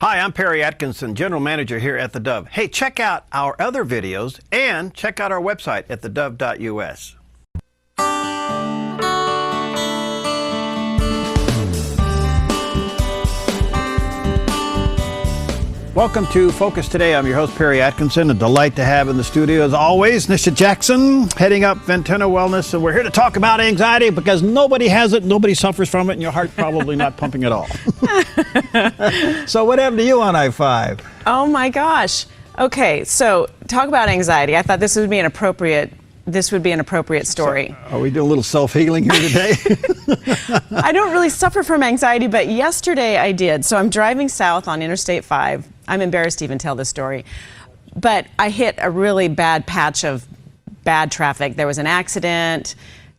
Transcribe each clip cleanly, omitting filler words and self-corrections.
Hi, I'm Perry Atkinson, General Manager here at theDove. Hey, check out our other videos and check out our website at thedove.us. Welcome to Focus Today. I'm your host, Perry Atkinson. A delight to have in the studio, as always, Nisha Jackson, heading up Ventana Wellness. And we're here to talk about anxiety because nobody has it, nobody suffers from it, and your heart's probably not pumping at all. So what happened to you on I-5? Oh my gosh. Okay, so talk about anxiety. I thought this would be an appropriate story. So, are we doing a little self-healing here today? I don't really suffer from anxiety, but yesterday I did. So I'm driving south on Interstate 5. I'm embarrassed to even tell this story. But I hit a really bad patch of bad traffic. There was an accident,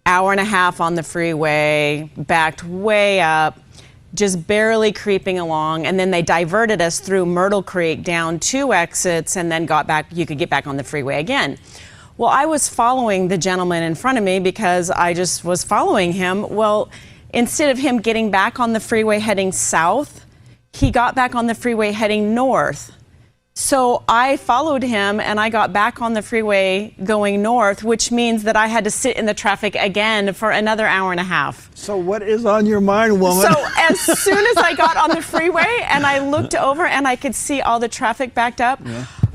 hour and a half on the freeway, backed way up, just barely creeping along. And then they diverted us through Myrtle Creek down 2 exits and then got back. You could get back on the freeway again. Well, I was following the gentleman in front of me because I just was following him. Well, instead of him getting back on the freeway heading south, he got back on the freeway heading north. So I followed him and I got back on the freeway going north, which means that I had to sit in the traffic again for another hour and a half. So what is on your mind, woman? So as soon as I got on the freeway and I looked over and I could see all the traffic backed up,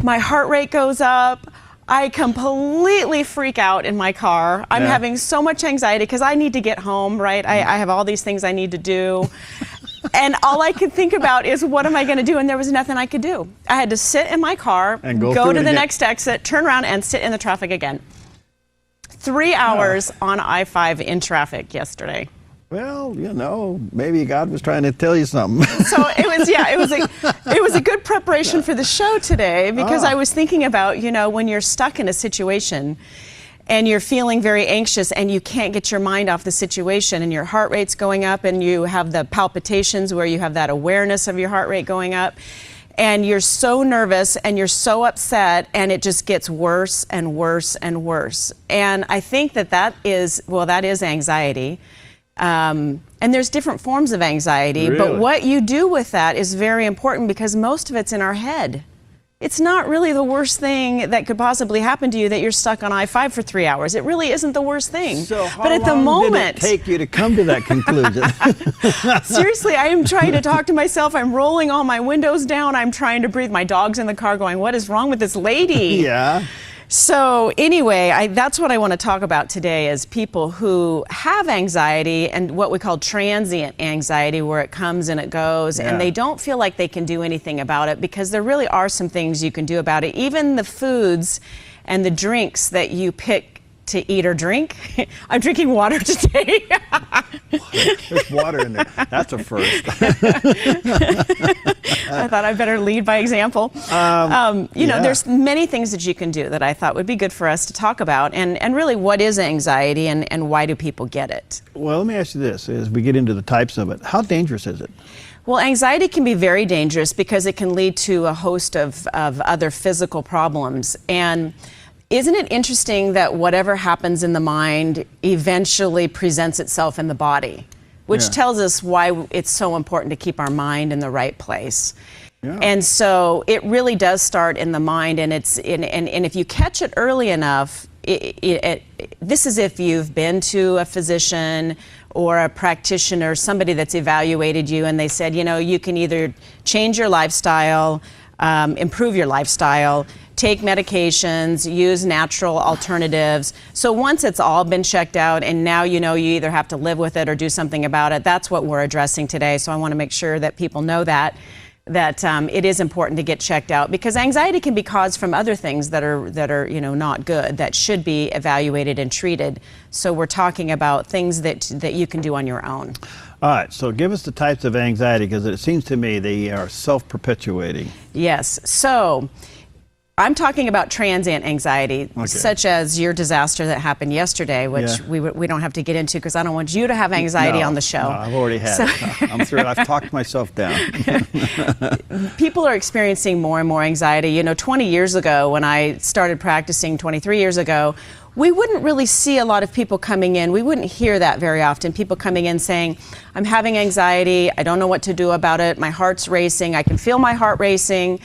my heart rate goes up. I completely freak out in my car. I'm having so much anxiety because I need to get home, right? I have all these things I need to do. And all I could think about is, what am I going to do? And there was nothing I could do. I had to sit in my car, and go to the next exit, turn around, and sit in the traffic again. 3 hours on I-5 in traffic yesterday. Well, you know, maybe God was trying to tell you something. So it was a good preparation for the show today because I was thinking about, you know, when you're stuck in a situation and you're feeling very anxious and you can't get your mind off the situation and your heart rate's going up and you have the palpitations where you have that awareness of your heart rate going up and you're so nervous and you're so upset and it just gets worse and worse and worse. And I think that is anxiety. And there's different forms of anxiety, but what you do with that is very important because most of it's in our head. It's not really the worst thing that could possibly happen to you that you're stuck on I-5 for 3 hours. It really isn't the worst thing. So how but at the moment, did it take you to come to that conclusion? Seriously, I am trying to talk to myself. I'm rolling all my windows down. I'm trying to breathe. My dog's in the car going, what is wrong with this lady? Yeah. So anyway, that's what I want to talk about today is people who have anxiety and what we call transient anxiety, where it comes and it goes, and they don't feel like they can do anything about it because there really are some things you can do about it. Even the foods and the drinks that you pick to eat or drink. I'm drinking water today. There's water in there. That's a first. I thought I'd better lead by example. You know, there's many things that you can do that I thought would be good for us to talk about. And really, what is anxiety and why do people get it? Well, let me ask you this, as we get into the types of it, how dangerous is it? Well, anxiety can be very dangerous because it can lead to a host of other physical problems. And isn't it interesting that whatever happens in the mind eventually presents itself in the body, which tells us why it's so important to keep our mind in the right place. And so it really does start in the mind, and and if you catch it early enough, this is if you've been to a physician or a practitioner, somebody that's evaluated you, and they said, you know, you can either change your lifestyle, improve your lifestyle, take medications, use natural alternatives. So once it's all been checked out and now you know you either have to live with it or do something about it, that's what we're addressing today. So I want to make sure that people know that it is important to get checked out because anxiety can be caused from other things that are you know, not good, that should be evaluated and treated. So we're talking about things that you can do on your own. All right, so give us the types of anxiety because it seems to me they are self-perpetuating. Yes, so I'm talking about transient anxiety, such as your disaster that happened yesterday, which we don't have to get into because I don't want you to have anxiety on the show. No, I've already had it. I'm through it. I've talked myself down. People are experiencing more and more anxiety. You know, 20 years ago when I started practicing, 23 years ago, we wouldn't really see a lot of people coming in. We wouldn't hear that very often. People coming in saying, I'm having anxiety. I don't know what to do about it. My heart's racing. I can feel my heart racing.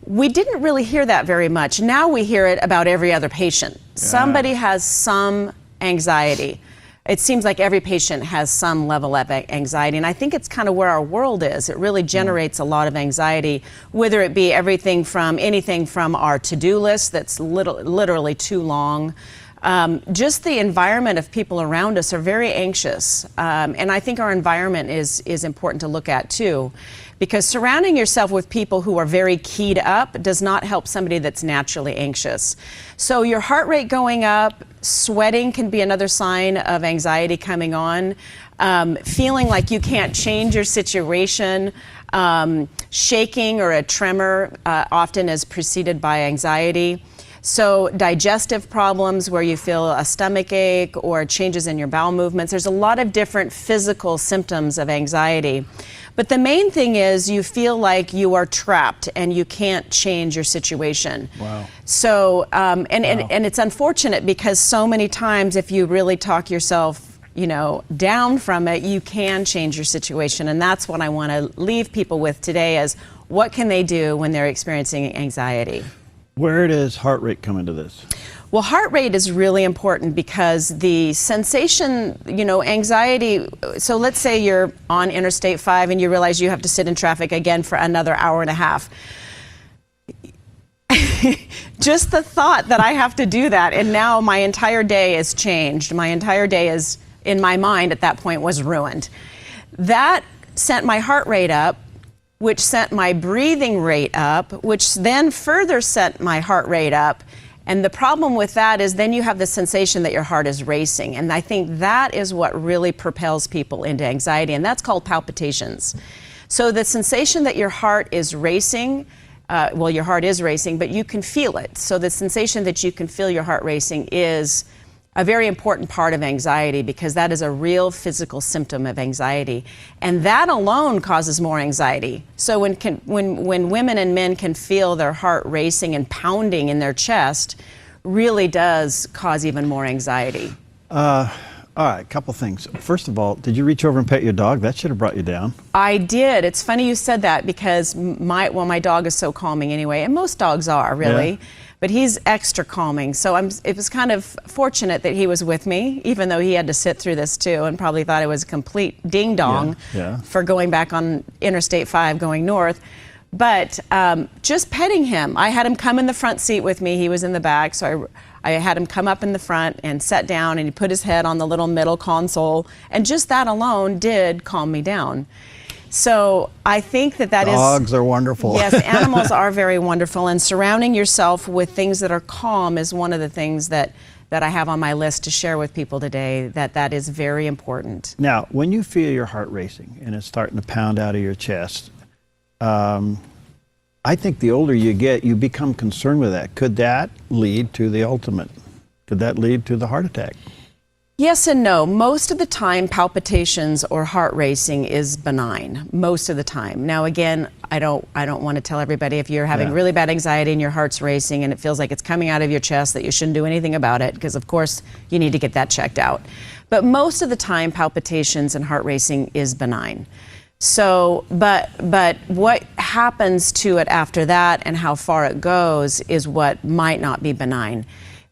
We didn't really hear that very much. Now we hear it about every other patient. Yeah. Somebody has some anxiety. It seems like every patient has some level of anxiety, and I think it's kind of where our world is. It really generates a lot of anxiety, whether it be anything from our to-do list that's literally too long. Just the environment of people around us are very anxious, and I think our environment is important to look at too, because surrounding yourself with people who are very keyed up does not help somebody that's naturally anxious. So your heart rate going up, sweating can be another sign of anxiety coming on, feeling like you can't change your situation, shaking or a tremor often is preceded by anxiety. So digestive problems where you feel a stomach ache or changes in your bowel movements. There's a lot of different physical symptoms of anxiety. But the main thing is you feel like you are trapped and you can't change your situation. Wow. So, and it's unfortunate because so many times if you really talk yourself, down from it, you can change your situation. And that's what I want to leave people with today is what can they do when they're experiencing anxiety? Where does heart rate come into this? Well, heart rate is really important because the sensation, anxiety, so let's say you're on Interstate 5 and you realize you have to sit in traffic again for another hour and a half. Just the thought that I have to do that, and now my entire day is changed. My entire day is, in my mind at that point, was ruined. That sent my heart rate up, which sent my breathing rate up, which then further sent my heart rate up. And the problem with that is then you have the sensation that your heart is racing. And I think that is what really propels people into anxiety, and that's called palpitations. So the sensation that your heart is racing, your heart is racing, but you can feel it. So the sensation that you can feel your heart racing is a very important part of anxiety because that is a real physical symptom of anxiety. And that alone causes more anxiety. So when women and men can feel their heart racing and pounding in their chest, really does cause even more anxiety. All right, a couple things. First of all, did you reach over and pet your dog? That should have brought you down. I did. It's funny you said that because my dog is so calming anyway, and most dogs are really. Yeah. But he's extra calming, so it was kind of fortunate that he was with me, even though he had to sit through this too and probably thought it was a complete ding-dong for going back on Interstate 5 going north. But just petting him, I had him come in the front seat with me. He was in the back, so I had him come up in the front and sat down, and he put his head on the little middle console, and just that alone did calm me down. So I think that Dogs are wonderful. Yes, animals are very wonderful, and surrounding yourself with things that are calm is one of the things that I have on my list to share with people today, that is very important. Now, when you feel your heart racing and it's starting to pound out of your chest, I think the older you get, you become concerned with that. Could that lead to the ultimate? Could that lead to the heart attack? Yes and no. Most of the time, palpitations or heart racing is benign. Most of the time. Now, again, I don't want to tell everybody if you're having really bad anxiety and your heart's racing and it feels like it's coming out of your chest that you shouldn't do anything about it, because of course you need to get that checked out. But most of the time, palpitations and heart racing is benign. So, but what happens to it after that and how far it goes is what might not be benign,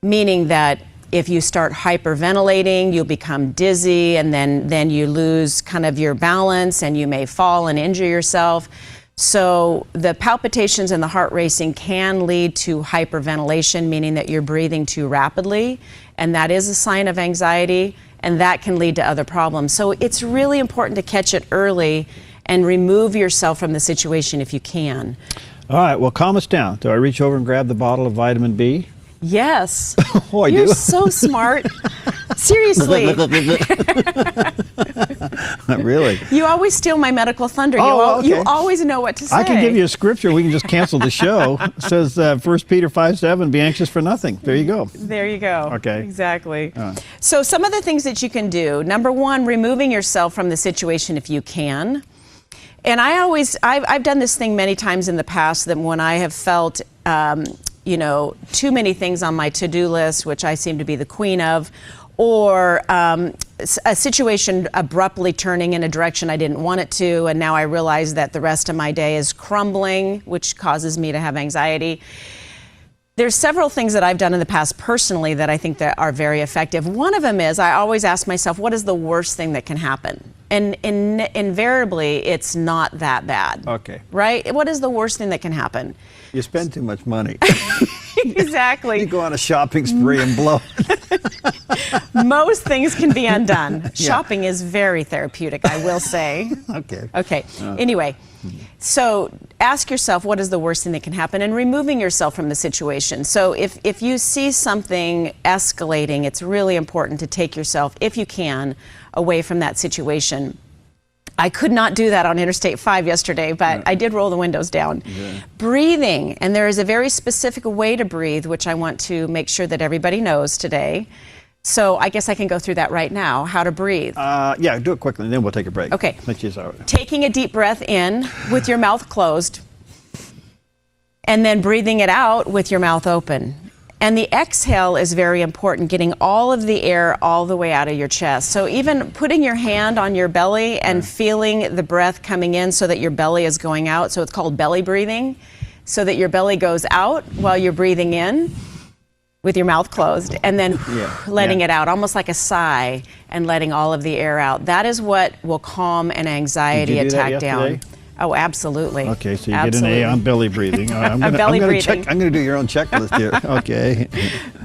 meaning that if you start hyperventilating, you'll become dizzy, and then you lose kind of your balance, and you may fall and injure yourself. So the palpitations and the heart racing can lead to hyperventilation, meaning that you're breathing too rapidly, and that is a sign of anxiety, and that can lead to other problems. So it's really important to catch it early and remove yourself from the situation if you can. All right, well, calm us down. Do I reach over and grab the bottle of vitamin B? Yes. Oh, You're do? So smart. Seriously. Really? You always steal my medical thunder. Okay. You always know what to say. I can give you a scripture. We can just cancel the show. It says 1 Peter 5:7, be anxious for nothing. There you go. There you go. Okay. Exactly. So some of the things that you can do. Number one, removing yourself from the situation if you can. And I've done this thing many times in the past, that when I have felt too many things on my to-do list, which I seem to be the queen of, or a situation abruptly turning in a direction I didn't want it to, and now I realize that the rest of my day is crumbling, which causes me to have anxiety. There's several things that I've done in the past personally that I think that are very effective. One of them is I always ask myself, what is the worst thing that can happen? And invariably, it's not that bad. Okay. Right? What is the worst thing that can happen? You spend too much money. Exactly. You go on a shopping spree and blow it. Most things can be undone. Yeah. Shopping is very therapeutic, I will say. Okay. Anyway, so ask yourself, what is the worst thing that can happen? And removing yourself from the situation. So if you see something escalating, it's really important to take yourself, if you can, away from that situation. I could not do that on Interstate 5 yesterday, but I did roll the windows down. Yeah. Breathing, and there is a very specific way to breathe, which I want to make sure that everybody knows today. So I guess I can go through that right now, how to breathe. Yeah, do it quickly, and then we'll take a break. Okay. Taking a deep breath in with your mouth closed, and then breathing it out with your mouth open. And the exhale is very important, getting all of the air all the way out of your chest. So even putting your hand on your belly and feeling the breath coming in so that your belly is going out. So it's called belly breathing, so that your belly goes out while you're breathing in with your mouth closed, and then letting it out, almost like a sigh, and letting all of the air out. That is what will calm an anxiety attack down. Oh, absolutely. Okay, so you get an A on belly breathing. I'm going to do your own checklist here. Okay.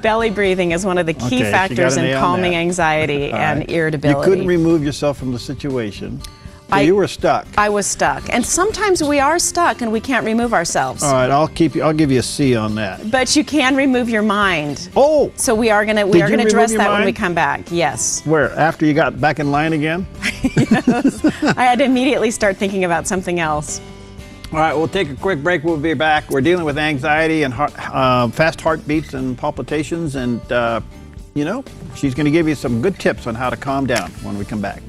Belly breathing is one of the key factors in calming anxiety and irritability. You couldn't remove yourself from the situation. So you were stuck. I was stuck. And sometimes we are stuck and we can't remove ourselves. All right, I'll give you a C on that. But you can remove your mind. Oh! So we are gonna address that when we come back. Yes. Where? After you got back in line again? Yes. I had to immediately start thinking about something else. All right, we'll take a quick break. We'll be back. We're dealing with anxiety and fast heartbeats and palpitations, and she's going to give you some good tips on how to calm down when we come back.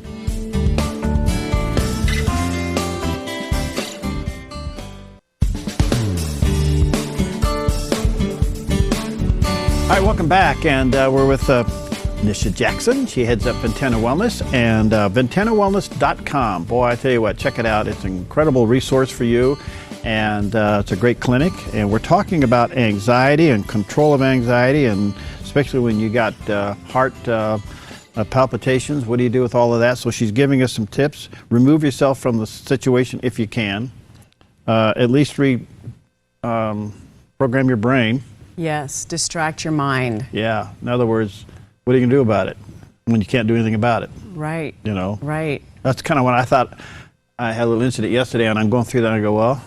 All right, welcome back, and we're with Nisha Jackson. She heads up Ventana Wellness, and ventanawellness.com. Boy, I tell you what, check it out. It's an incredible resource for you, and it's a great clinic. And we're talking about anxiety and control of anxiety, and especially when you got heart palpitations. What do you do with all of that? So she's giving us some tips. Remove yourself from the situation if you can. At least program your brain. Yes, distract your mind. Yeah. In other words, what are you going to do about it when you can't do anything about it? Right. Right. That's kind of what I thought. I had a little incident yesterday, and I'm going through that, and I go, well,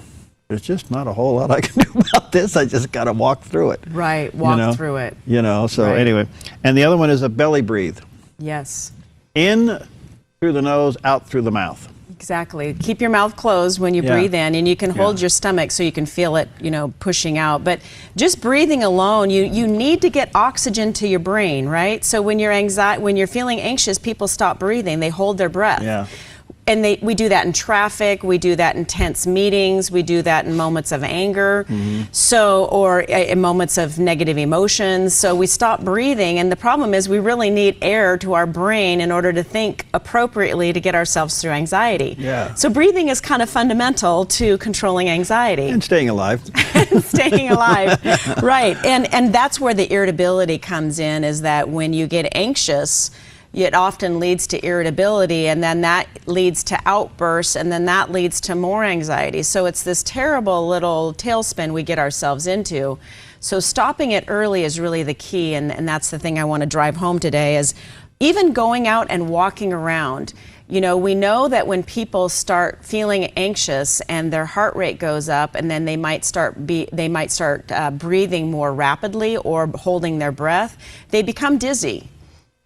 there's just not a whole lot I can do about this. I just got to walk through it. Right. Walk through it. Anyway. And the other one is a belly breathe. Yes. In through the nose, out through the mouth. Exactly. Keep your mouth closed when you breathe in, and you can hold your stomach so you can feel it, pushing out. But just breathing alone, you need to get oxygen to your brain, right? So when you're feeling anxious, people stop breathing. They hold their breath. Yeah. And we do that in traffic, we do that in tense meetings, we do that in moments of anger, or in moments of negative emotions. So we stop breathing, and the problem is we really need air to our brain in order to think appropriately to get ourselves through anxiety. Yeah. So breathing is kind of fundamental to controlling anxiety. And staying alive. Staying alive, right. And that's where the irritability comes in, is that when you get anxious, it often leads to irritability, and then that leads to outbursts, and then that leads to more anxiety. So it's this terrible little tailspin we get ourselves into. So stopping it early is really the key, and that's the thing I want to drive home today, is even going out and walking around. We know that when people start feeling anxious and their heart rate goes up, and then they might start breathing more rapidly or holding their breath, they become dizzy.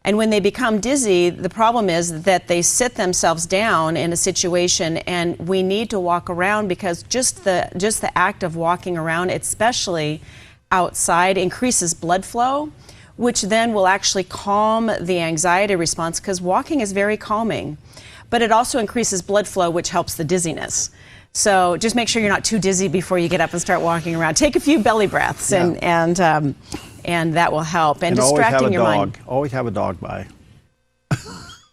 And when they become dizzy, the problem is that they sit themselves down in a situation, and we need to walk around, because just the act of walking around, especially outside, increases blood flow, which then will actually calm the anxiety response, because walking is very calming. But it also increases blood flow, which helps the dizziness. So just make sure you're not too dizzy before you get up and start walking around. Take a few belly breaths, and that will help. And distracting your mind. Always have a dog by.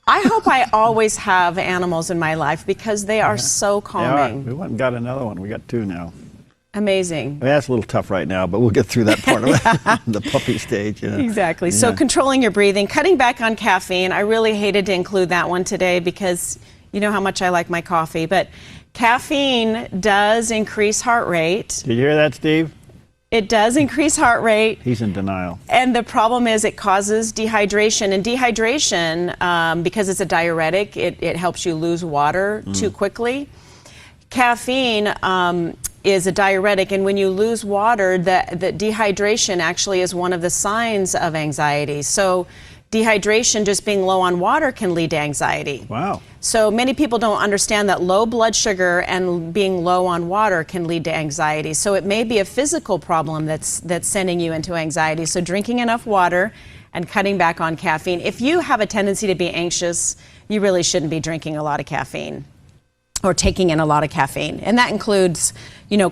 I hope I always have animals in my life because they are so calming. We went and got another one. We got 2 now. Amazing. I mean, that's a little tough right now, but we'll get through that part of it, the puppy stage. Exactly. Yeah. So controlling your breathing, cutting back on caffeine. I really hated to include that one today because you know how much I like my coffee, but caffeine does increase heart rate. Did you hear that, Steve? It does increase heart rate. He's in denial. And the problem is it causes dehydration. And dehydration, because it's a diuretic, it helps you lose water too quickly. Caffeine is a diuretic, and when you lose water, the dehydration actually is one of the signs of anxiety. So dehydration, just being low on water, can lead to anxiety. Wow. So many people don't understand that low blood sugar and being low on water can lead to anxiety. So it may be a physical problem that's sending you into anxiety. So drinking enough water and cutting back on caffeine. If you have a tendency to be anxious, you really shouldn't be drinking a lot of caffeine or taking in a lot of caffeine. And that includes,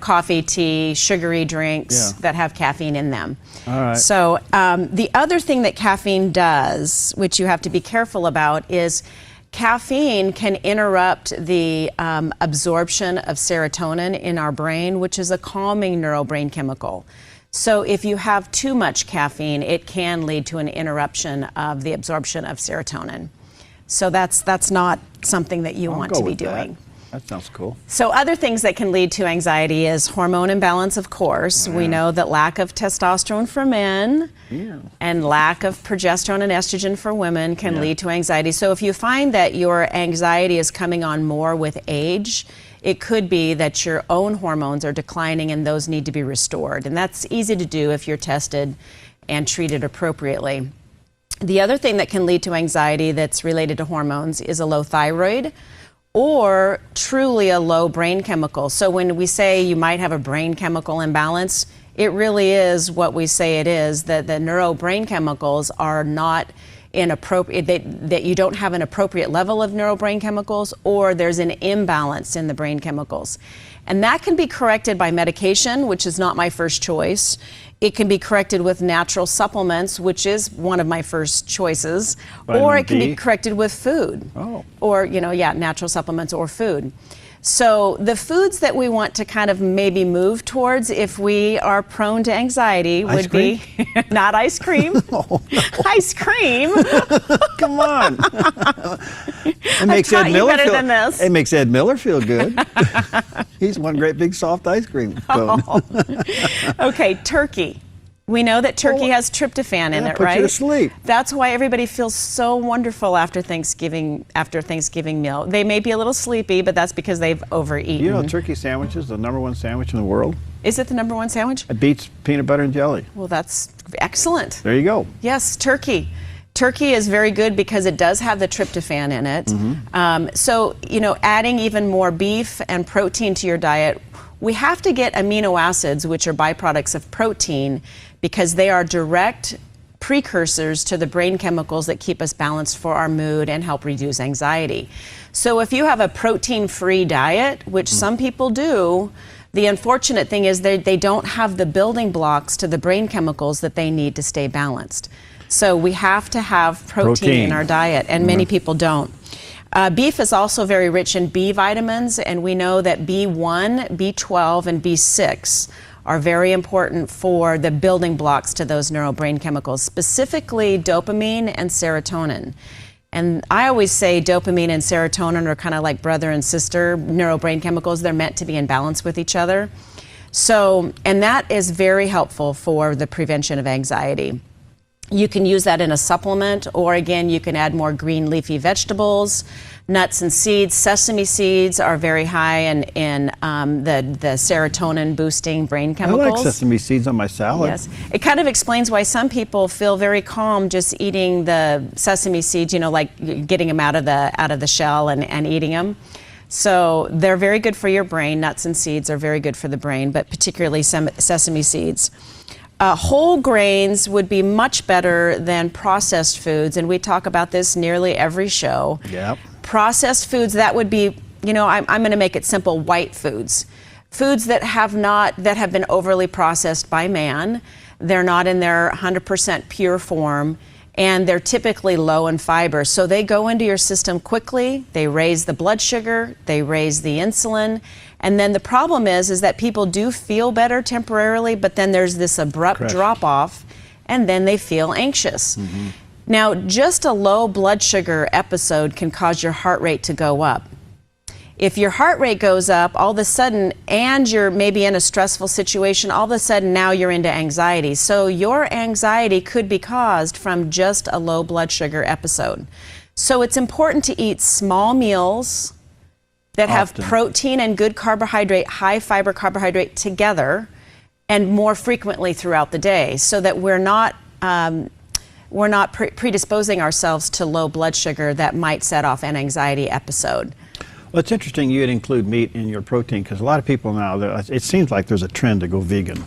coffee, tea, sugary drinks that have caffeine in them. All right. So the other thing that caffeine does, which you have to be careful about, is caffeine can interrupt the absorption of serotonin in our brain, which is a calming neurobrain chemical. So if you have too much caffeine, it can lead to an interruption of the absorption of serotonin. So that's not something that you want to be doing. That sounds cool. So other things that can lead to anxiety is hormone imbalance, of course. We know that lack of testosterone for men and lack of progesterone and estrogen for women can lead to anxiety. So if you find that your anxiety is coming on more with age, it could be that your own hormones are declining and those need to be restored. And that's easy to do if you're tested and treated appropriately. The other thing that can lead to anxiety that's related to hormones is a low thyroid, or truly a low brain chemical. So when we say you might have a brain chemical imbalance, it really is what we say it is, that the neurobrain chemicals are not inappropriate, that you don't have an appropriate level of neurobrain chemicals, or there's an imbalance in the brain chemicals. And that can be corrected by medication, which is not my first choice. It can be corrected with natural supplements, which is one of my first choices. Or it can be corrected with food. Or, natural supplements or food. So the foods that we want to kind of maybe move towards if we are prone to anxiety would be not ice cream. No. Ice cream? Come on. It makes Ed Miller feel good. He's one great big soft ice cream cone. Okay, turkey. We know that turkey has tryptophan in it, right? Puts you to sleep. That's why everybody feels so wonderful after Thanksgiving meal. They may be a little sleepy, but that's because they've overeaten. You know, turkey sandwich is the #1 sandwich in the world. Is it the #1 sandwich? It beats peanut butter and jelly. Well, that's excellent. There you go. Yes, turkey. Turkey is very good because it does have the tryptophan in it. So, adding even more beef and protein to your diet, we have to get amino acids, which are byproducts of protein, because they are direct precursors to the brain chemicals that keep us balanced for our mood and help reduce anxiety. So if you have a protein-free diet, which some people do, the unfortunate thing is they don't have the building blocks to the brain chemicals that they need to stay balanced. So we have to have protein in our diet, and many people don't. Beef is also very rich in B vitamins, and we know that B1, B12, and B6 are very important for the building blocks to those neurobrain chemicals, specifically dopamine and serotonin. And I always say dopamine and serotonin are kind of like brother and sister neurobrain chemicals. They're meant to be in balance with each other. So, and that is very helpful for the prevention of anxiety. You can use that in a supplement, or again, you can add more green leafy vegetables, nuts and seeds. Sesame seeds are very high in the serotonin boosting brain chemicals. I like sesame seeds on my salad. Yes. It kind of explains why some people feel very calm just eating the sesame seeds, like getting them out of the shell and eating them. So they're very good for your brain. Nuts and seeds are very good for the brain, but particularly sesame seeds. Whole grains would be much better than processed foods, and we talk about this nearly every show. Yep. Processed foods, that would be I'm going to make it simple, white foods. Foods that have been overly processed by man. They're not in their 100% pure form, and they're typically low in fiber. So they go into your system quickly, they raise the blood sugar, they raise the insulin, and then the problem is that people do feel better temporarily, but then there's this abrupt drop off, and then they feel anxious. Mm-hmm. Now, just a low blood sugar episode can cause your heart rate to go up. If your heart rate goes up all of a sudden, and you're maybe in a stressful situation, all of a sudden now you're into anxiety. So your anxiety could be caused from just a low blood sugar episode. So it's important to eat small meals that have protein and good carbohydrate, high fiber carbohydrate together, and more frequently throughout the day, so that we're not predisposing ourselves to low blood sugar that might set off an anxiety episode. Well, it's interesting you'd include meat in your protein, because a lot of people now, it seems like there's a trend to go vegan.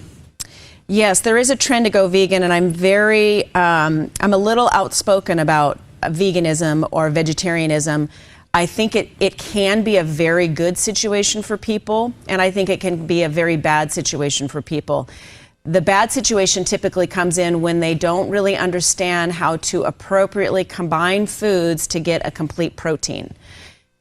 Yes, there is a trend to go vegan, and I'm a little outspoken about veganism or vegetarianism. I think it can be a very good situation for people, and I think it can be a very bad situation for people. The bad situation typically comes in when they don't really understand how to appropriately combine foods to get a complete protein.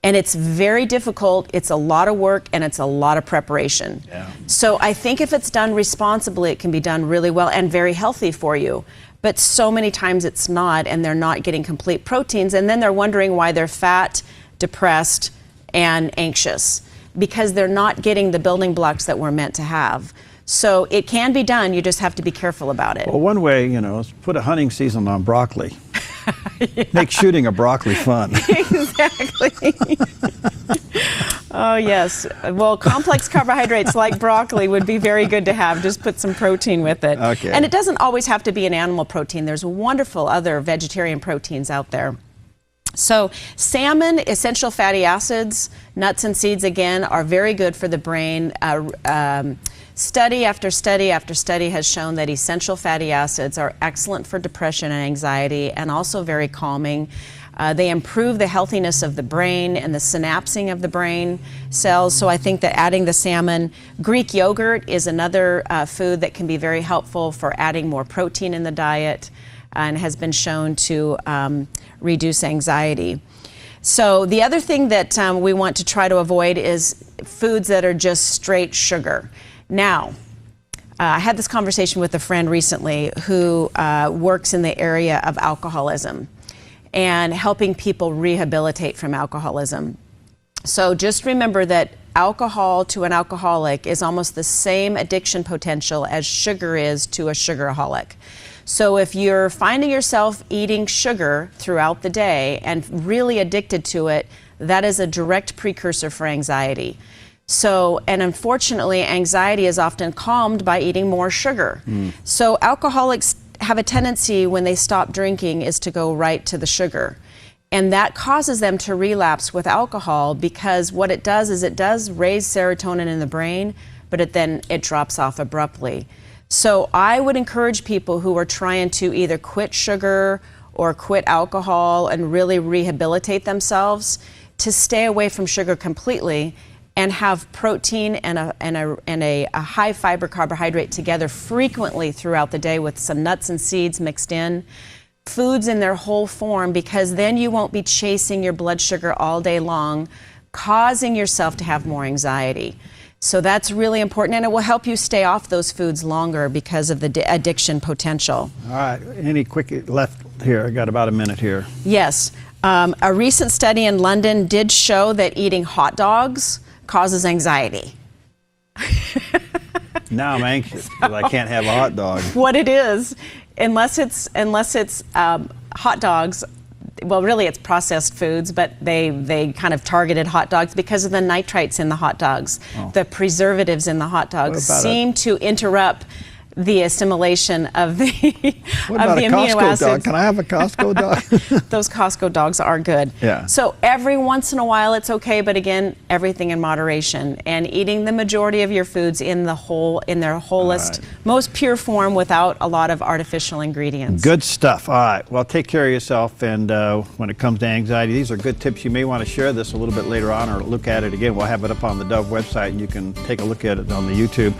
And it's very difficult, it's a lot of work, and it's a lot of preparation. Yeah. So I think if it's done responsibly, it can be done really well and very healthy for you. But so many times it's not, and they're not getting complete proteins, and then they're wondering why they're fat, depressed, and anxious, because they're not getting the building blocks that we're meant to have. So it can be done, you just have to be careful about it. Well, one way, is put a hunting season on broccoli. Yeah. Make shooting a broccoli fun. Exactly. Oh, yes. Well, complex carbohydrates like broccoli would be very good to have. Just put some protein with it. Okay. And it doesn't always have to be an animal protein. There's wonderful other vegetarian proteins out there. So salmon, essential fatty acids, nuts and seeds, again, are very good for the brain. Study after study after study has shown that essential fatty acids are excellent for depression and anxiety, and also very calming. They improve the healthiness of the brain and the synapsing of the brain cells. So I think that adding the salmon, Greek yogurt is another food that can be very helpful for adding more protein in the diet, and has been shown to reduce anxiety. So the other thing that we want to try to avoid is foods that are just straight sugar. Now, I had this conversation with a friend recently who works in the area of alcoholism and helping people rehabilitate from alcoholism. So just remember that alcohol to an alcoholic is almost the same addiction potential as sugar is to a sugaraholic. So if you're finding yourself eating sugar throughout the day and really addicted to it, that is a direct precursor for anxiety. So, and unfortunately, anxiety is often calmed by eating more sugar. So alcoholics have a tendency when they stop drinking is to go right to the sugar. And that causes them to relapse with alcohol, because what it does is it does raise serotonin in the brain, but then it drops off abruptly. So I would encourage people who are trying to either quit sugar or quit alcohol and really rehabilitate themselves to stay away from sugar completely and have protein and a high fiber carbohydrate together frequently throughout the day with some nuts and seeds mixed in. Foods in their whole form, because then you won't be chasing your blood sugar all day long, causing yourself to have more anxiety. So that's really important, and it will help you stay off those foods longer because of the addiction potential. All right, any quick left here? I got about a minute here. Yes. A recent study in London did show that eating hot dogs causes anxiety. Now I'm anxious because I can't have a hot dog. What it is, unless it's hot dogs, well, really it's processed foods, but they kind of targeted hot dogs because of the nitrites in the hot dogs. Oh. The preservatives in the hot dogs seem to interrupt the assimilation of the What about of the a amino Costco acids. dog? Can I have a Costco dog? Those Costco dogs are good. Yeah. So every once in a while it's okay, but again, everything in moderation, and eating the majority of your foods in their wholest, most pure form without a lot of artificial ingredients. Good stuff. All right. Well, take care of yourself. And when it comes to anxiety, these are good tips. You may want to share this a little bit later on or look at it again. We'll have it up on the Dove website, and you can take a look at it on the YouTube.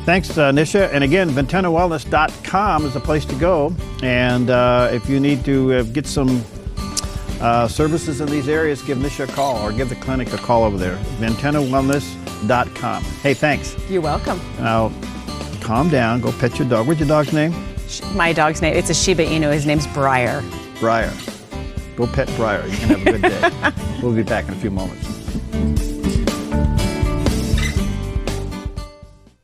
Thanks, Nisha. And again, VentanaWellness.com is the place to go. And if you need to get some services in these areas, give Nisha a call or give the clinic a call over there. VentanaWellness.com. Hey, thanks. You're welcome. Now, calm down. Go pet your dog. What's your dog's name? My dog's name, it's a Shiba Inu. His name's Briar. Briar. Go pet Briar. You can have a good day. We'll be back in a few moments.